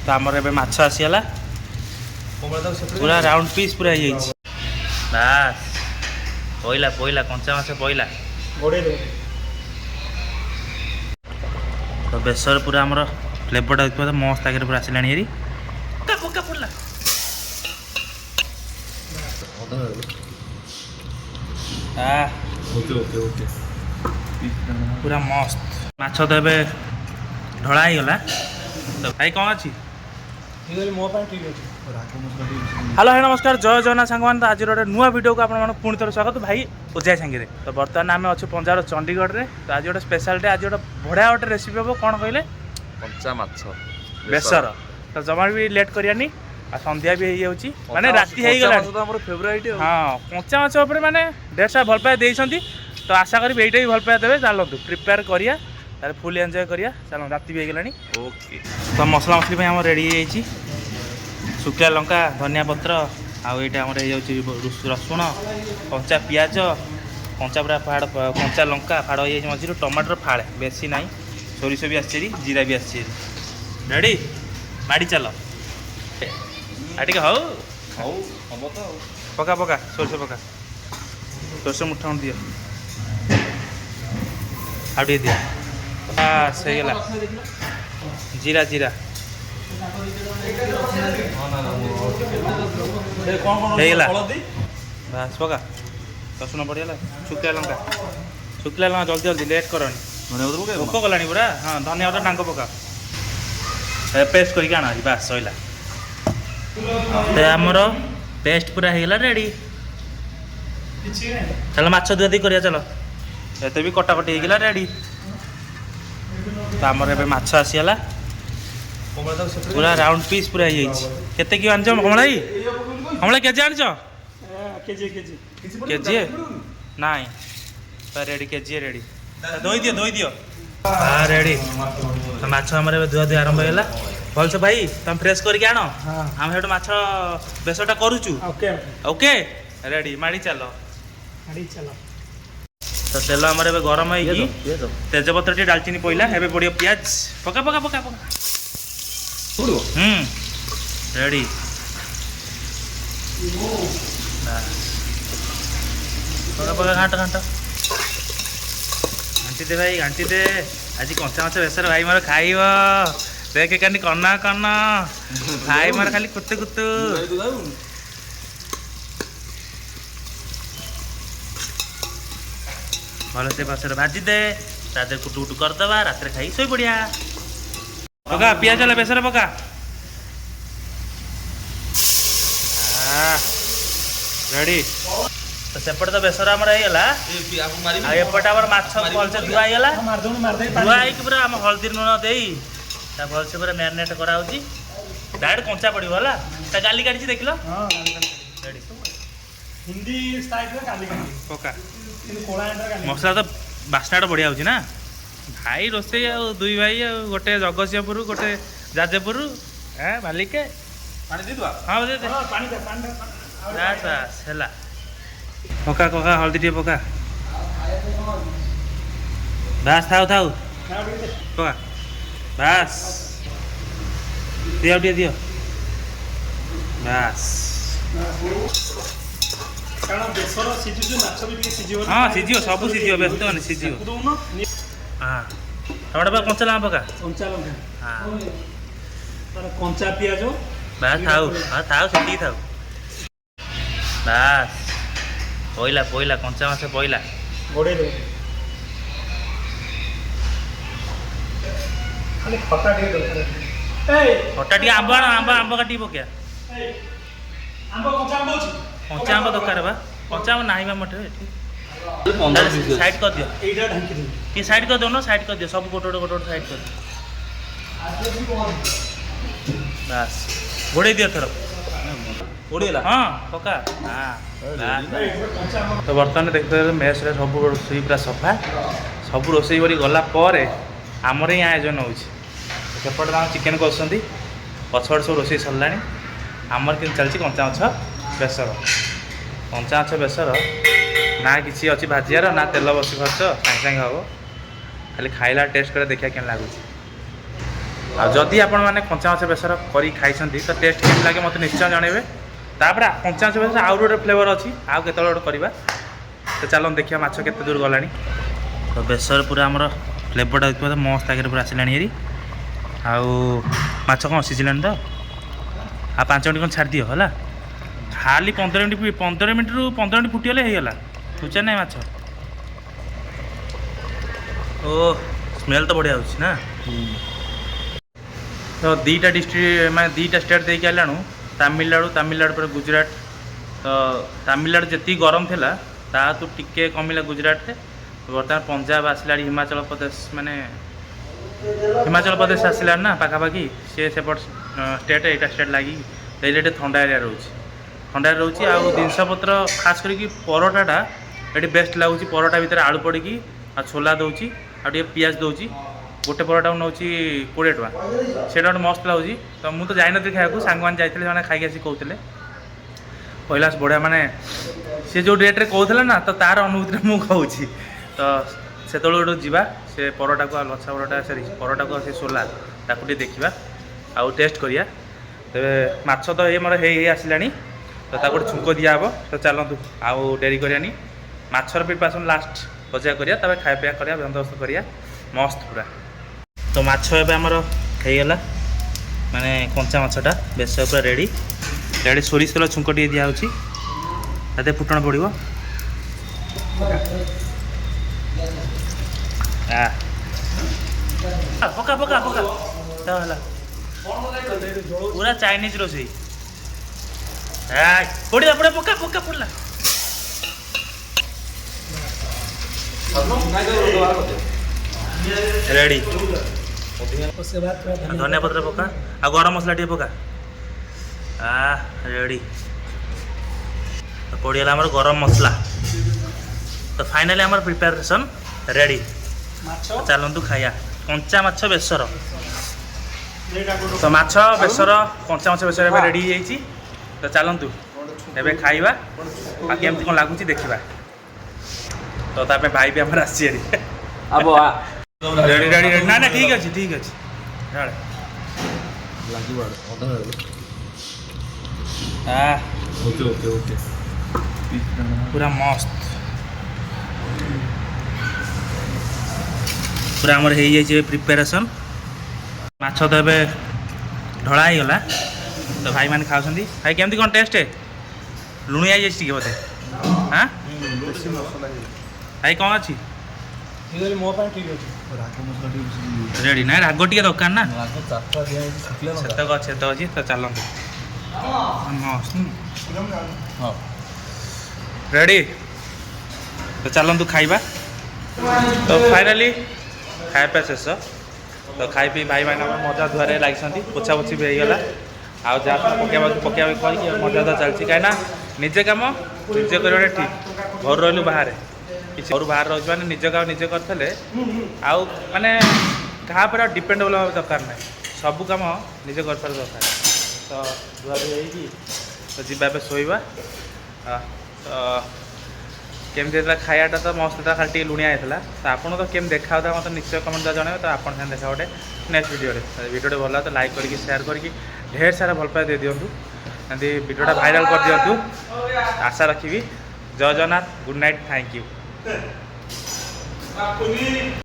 तो आमर एबे माछ आसीगला पूरा राउंड पीस पूरा हो बास पइला पइला कंचा माछ पइला तो बेसर पूरा आमर फ्लेवरटा देखिए मस्त आगे पूरा आसला हेरी पका पड़ला पूरा मस्त माछ तो ए ढला ही गला तो भाई कौन अच्छी हेलो है नमस्कार जय जगन्नाथ सांग तो आज गोटे नुआ वीडियो को आप पुणी थर स्वागत भाई उजाय सांगे तो बर्तमान आम अच्छे पंजाब चंडीगढ़ में तो आज गोटे स्पेशल आज गोटे बढ़िया गोटे रेसिपी हम कौन कहले कंचा माछ बेसर तो जमा भी लेट करानी आ संध्या भी होती माने राति हो गला फेवरेट हाँ कंचा माछ उपर माने डेढ़ सा भल पाए देती तो आशा करी यहीटा भी भल पाए देवे चलतु प्रिपेयर करिया तारे फुल एंजॉय करिया चलो राति भी हो गलानी ओके तो मसला मसली आम रेडी हो शुखा लंका धनिया पत्र आईटा आम रसुण कंचा पिज कंचा पूरा फाड़ कंचा लंका फाड़ हो मझे टमाटर फाड़े बेसी ना सोरिष भी आसी जीरा भी आसी रेडी माड़ी चल आटे हाउ हम तो पका पका सोरिष पका सोरिष मुठा मुठ दियो आटे दियो सही गला जीरा जीरा बास पका रसुण पड़ेगा शुखा लंका जल्दी जल्दी लेट करनी भोक गलानी पूरा हाँ धनिया पत्र टांग पका पेस्ट करके आना बास सैला आमर पेस्ट पूरा होगा रेडी चलो माछ धुआ दी करिया चलो एत भी कटाकटी होगा रेडी तो आमर ए माछ आसीगला पूरा राउंड पीस पूरा होते कि आन कमला कमला केजी आन केजी नाई तो रेडी केजी रेडी धोई दियो हाँ रेडी तो माछ आम धुआ धुआ आरंभ होगा भल से भाई तुम फ्रेश करके आण आम से माछ बेसटा करुचु ओके रेडी माड़ी चलो तो तेल आम गरम हो तेजपत्र टी डालचीनी पड़ा एवं पड़ो पिज पका पका पका पका रेडी पका पका घाट घाट घाटी दे भाई घाटी दे आज कंचा माछ बेसर भाई मोर खाइब देख कानी कना कना भाई मोर खाली कुतु कुतु भल से बसर भाजी दे तादे कुटु कुटु करदबा रात खाई शोई पड़िया पका पियाज वाला बेसर पका रेडी तो सेपट तो बेसर आम होगा एपटे आम माछ भलसे धुआ धुआ पूरा आम हल्दी लुण दे भलसे पूरा मैरिनेट कराऊँगी डायरेक्ट कंचा पड़ो है गाली काटी देख लो हिंदी स्टाइल पका मसला तो बास्नाटा बढ़िया हो ना भाई रोसे दुई भाई गोटे जगतसिंहपुर गोटे जाजपुर मालिक हाँ दे बास बास है पका पका हल्दी टे पका बास थाऊ थाऊ पका बास दियो टे दियो बास हाँ सीझ सब सीझ व्यस्त नहीं सीझ हाँ टमाटर कंचा लंका पका हाँ कंचा पियाज बास थाऊ हाँ थाऊ से थाऊ बास पइला पइला कंचा माछ पइला खटा टी आंब आंब आंब काटी पका कंचा आंब दरकार बा कंचा आंब नहीं मटे साइड कर दियो ये साइड कर दो ना साइड कर दियो सब गोटे गोटे साइड कर बस घोड़े दियो थर उड़ीला हाँ पका हाँ तो बर्तमान देखते मेस सब रोसई पूरा सफा सब रोसई कर गलापर आमर ही आयोजन होपटे चिकेन कर पछपट सब रोसई सरला आमर कि चलती कंचा माछ बेसर कंचा माछ बेसर ना किसी अच्छी भाजियार ना तेल बस खर्च सागे सागे हम खाली खाइला टेस्ट कर देखा क्या लगुच ଆଉ ଯଦି ଆପଣମାନେ କଞ୍ଚା ମାଛ ବେସର କରି ଖାଇଛନ୍ତି ତ ଟେଷ୍ଟ କେମିତି ଲାଗେ ମୋତେ ନିଶ୍ଚୟ ଜଣାଇବେ। ତାପରେ କଞ୍ଚା ମାଛ ବେସର ଆହୁରି ଗୋଟେ ଫ୍ଲେଭର ଅଛି, ଆଉ କେତେବେଳେ ଗୋଟେ କରିବା। ତ ଚାଲନ୍ତୁ ଦେଖିବା ମାଛ କେତେ ଦୂର ଗଲାଣି। ତ ବେସର ପୁରା ଆମର ଫ୍ଲେଭରଟା ଦେଖିବା ତ ମସ୍ତ ଆଗରେ ପୁରା ଆସିଲାଣି ହେରି। ଆଉ ମାଛ କ'ଣ ସିଝିଲାଣି ତ, ଆଉ 5 ମିନିଟ୍ କ'ଣ ଛାଡ଼ିଦିଅ ହେଲା। ଖାଲି 15 ମିନିଟ୍ରୁ 15 ମିନିଟ୍ ଫୁଟିଗଲେ ହେଇଗଲା। ବୁଝା ନାହିଁ ମାଛ। ଓ ସ୍ମେଲ୍ ତ ବଢ଼ିଆ ହେଉଛି ନା। ତ ଦୁଇଟା ଡିଷ୍ଟ୍ରିକ୍ଟ ମାନେ ଦୁଇଟା ଷ୍ଟେଟ୍ ଦେଇକି ଆଇଲାଣୁ, ତାମିଲନାଡ଼ୁ ପରେ ଗୁଜୁରାଟ। ତ ତାମିଲନାଡ଼ୁ ଯେତିକି ଗରମ ଥିଲା ତାଠୁ ଟିକେ କମିଲା ଗୁଜୁରାଟରେ। ବର୍ତ୍ତମାନ ପଞ୍ଜାବ ଆସିଲାଣି, ହିମାଚଳ ପ୍ରଦେଶ ଆସିଲାଣି ନା ପାଖାପାଖି। ସେପଟ ଷ୍ଟେଟ୍ ଏଇଟା ଷ୍ଟେଟ୍ ଲାଗିକି ଏଇଟା ଟିକେ ଥଣ୍ଡା ଏରିଆ ରହୁଛି। ଆଉ ଜିନିଷପତ୍ର ଖାସ୍ କରିକି ପରଟାଟା ଏଠି ବେଷ୍ଟ ଲାଗୁଛି। ପରଟା ଭିତରେ ଆଳୁ ପଡ଼ିକି ଆଉ ଛୋଲା ଦେଉଛି ଆଉ ଟିକେ ପିଆଜ ଦେଉଛି। ଗୋଟେ ପରଟାକୁ ନେଉଛି 20 ଟଙ୍କା। ସେଇଟା ଗୋଟେ ମସ୍ତ ଲାଗୁଛି। ତ ମୁଁ ତ ଯାଇନଥିଲି ଖାଇବାକୁ, ସାଙ୍ଗମାନେ ଯାଇଥିଲେ, ସେମାନେ ଖାଇକି ଆସି କହୁଥିଲେ କହିଲା ବଢ଼ିଆ, ମାନେ ସେ ଯେଉଁ ରେଟ୍ରେ କହୁଥିଲେ ନା, ତ ତା'ର ଅନୁଭୂତିରେ ମୁଁ କହୁଛି। ତ ସେତେବେଳେ ଗୋଟେ ଯିବା, ସେ ପରଟାକୁ ଆଉ ଲଛା ପରଟାକୁ ଆଉ ସେ ସୋଲା ତାକୁ ଟିକେ ଦେଖିବା ଆଉ ଟେଷ୍ଟ କରିବା। ତେବେ ମାଛ ତ ମୋର ହେଇ ଆସିଲାଣି, ତ ତାକୁ ଗୋଟେ ଛୁଙ୍କ ଦିଆହେବ। ତ ଚାଲନ୍ତୁ ଆଉ ଡେରି କରିବାନି, ମାଛର ପ୍ରିପାରେସନ୍ ଲାଷ୍ଟ ଭଜା କରିବା, ତାପରେ ଖାଇବା ପିଇବା କରିବା, ବନ୍ଦୋବସ୍ତ କରିବା ମସ୍ତ ପୁରା। ତ ମାଛ ଏବେ ଆମର ହେଇଗଲା, ମାନେ କଞ୍ଚା ମାଛଟା ବେସର ପୁରା ରେଡ଼ି। ସୋରିଷ ତେଲ ଛୁଙ୍କ ଟିକେ ଦିଆହେଉଛି, ତାতে ଫୁଟଣ ପଡ଼ିବ। ପକା ତ ହେଲା ପୁରା ଚାଇନିଜ ରୋଷେଇ। ପଡ଼ିଲା ପଡ଼ିଲା। ରେଡ଼ି। ଧନିଆ ପତ୍ର ପକା ଆଉ ଗରମ ମସଲା ଟିକେ ପକା। ରେଡ଼ି। ପଡ଼ିଗଲା ଆମର ଗରମ ମସଲା। ତ ଫାଇନାଲି ଆମର ପ୍ରିପାରେସନ୍ ରେଡ଼ି। ଚାଲନ୍ତୁ ଖାଇବା କଞ୍ଚା ମାଛ ବେସର। ତ ମାଛ ବେସର, କଞ୍ଚା ମାଛ ବେସର ଏବେ ରେଡ଼ି ହେଇଯାଇଛି। ତ ଚାଲନ୍ତୁ ଏବେ ଖାଇବା, ଆଉ କେମିତି କ'ଣ ଲାଗୁଛି ଦେଖିବା। ତ ତା ପାଇଁ ଭାଇ ବି ଆମର ଆସିଛି ରେଡ଼ି। ନା ଠିକ୍ ଅଛି। ପୁରା ମସ୍ତ, ପୁରା ଆମର ହେଇଯାଇଛି ଏବେ ପ୍ରିପାରେସନ୍। ମାଛ ତ ଏବେ ଢଳା ହେଇଗଲା, ତ ଭାଇମାନେ ଖାଉଛନ୍ତି। ଭାଇ କେମିତି କ'ଣ ଟେଷ୍ଟ? ଲୁଣିଆ ହେଇଯାଇଛି ଟିକେ ବୋଧେ? ଭାଇ କ'ଣ ଅଛି? ମୋ ପାଇଁ ଠିକ୍ ଅଛି। ରେଡ଼ି ନା? ରାଗ ଟିକେ ଦରକାର ନା, ସେତକ ଅଛି। ତ ଚାଲନ୍ତୁ ରେଡ଼ି। ତ ଚାଲନ୍ତୁ ଖାଇବା। ତ ଫାଇନାଲି ଖାଇବା ପିଇବା ଶେଷ। ତ ଖାଇ ପିଇ ଭାଇମାନେ ଆମର ମଜା ଧୁଆରେ ଲାଗିଛନ୍ତି, ପୋଛାପୋଛି ବି ହେଇଗଲା। ଆଉ ଯାହା ପକେଇବାକୁ କରିକି ମଜା ଧୁଆ ଚାଲିଛି। କାହିଁକିନା ନିଜେ କାମ ନିଜେ କରିବାଟା ଠିକ୍। ଘରୁ ରହିଲୁ ବାହାରେ, କିଛି ଘରୁ ବାହାରେ ରହୁଛି ମାନେ ନିଜ କାମ ନିଜେ କରିଥିଲେ ଆଉ ମାନେ କାହା ଉପରେ ଆଉ ଡିପେଣ୍ଡେବଲ୍ ହେବା ଦରକାର ନାହିଁ। ସବୁ କାମ ନିଜେ କରିପାରିବା ଦରକାର। ତ ଧୁଆଧୁଇ ହେଇକି ତ ଯିବା ଏବେ ଶୋଇବା। ତ କେମିତି ହେଇଥିଲା ଖାଇବାଟା? ତ ମସ୍ତ ହେଇଥିଲା, ଖାଲି ଟିକେ ଲୁଣିଆ ହେଇଥିଲା। ତ ଆପଣ ତ କେମିତି ଦେଖାଉଥିଲା ମୋତେ ନିଶ୍ଚୟ କମେଣ୍ଟ ଦ୍ୱାରା ଜଣାଇବେ। ତ ଆପଣ ସାଙ୍ଗେ ଦେଖା ଗୋଟେ ନେକ୍ସଟ ଭିଡ଼ିଓରେ। ଭିଡ଼ିଓଟି ଭଲ ଲାଗେ ତ ଲାଇକ୍ କରିକି ସେୟାର କରିକି ଢେର ସାରା ଭଲ ପାଇବା ଦେଇଦିଅନ୍ତୁ। ଏମିତି ଭିଡ଼ିଓଟା ଭାଇରାଲ୍ କରିଦିଅନ୍ତୁ। ଆଶା ରଖିବି। ଜୟ Jagannath, good night, thank you.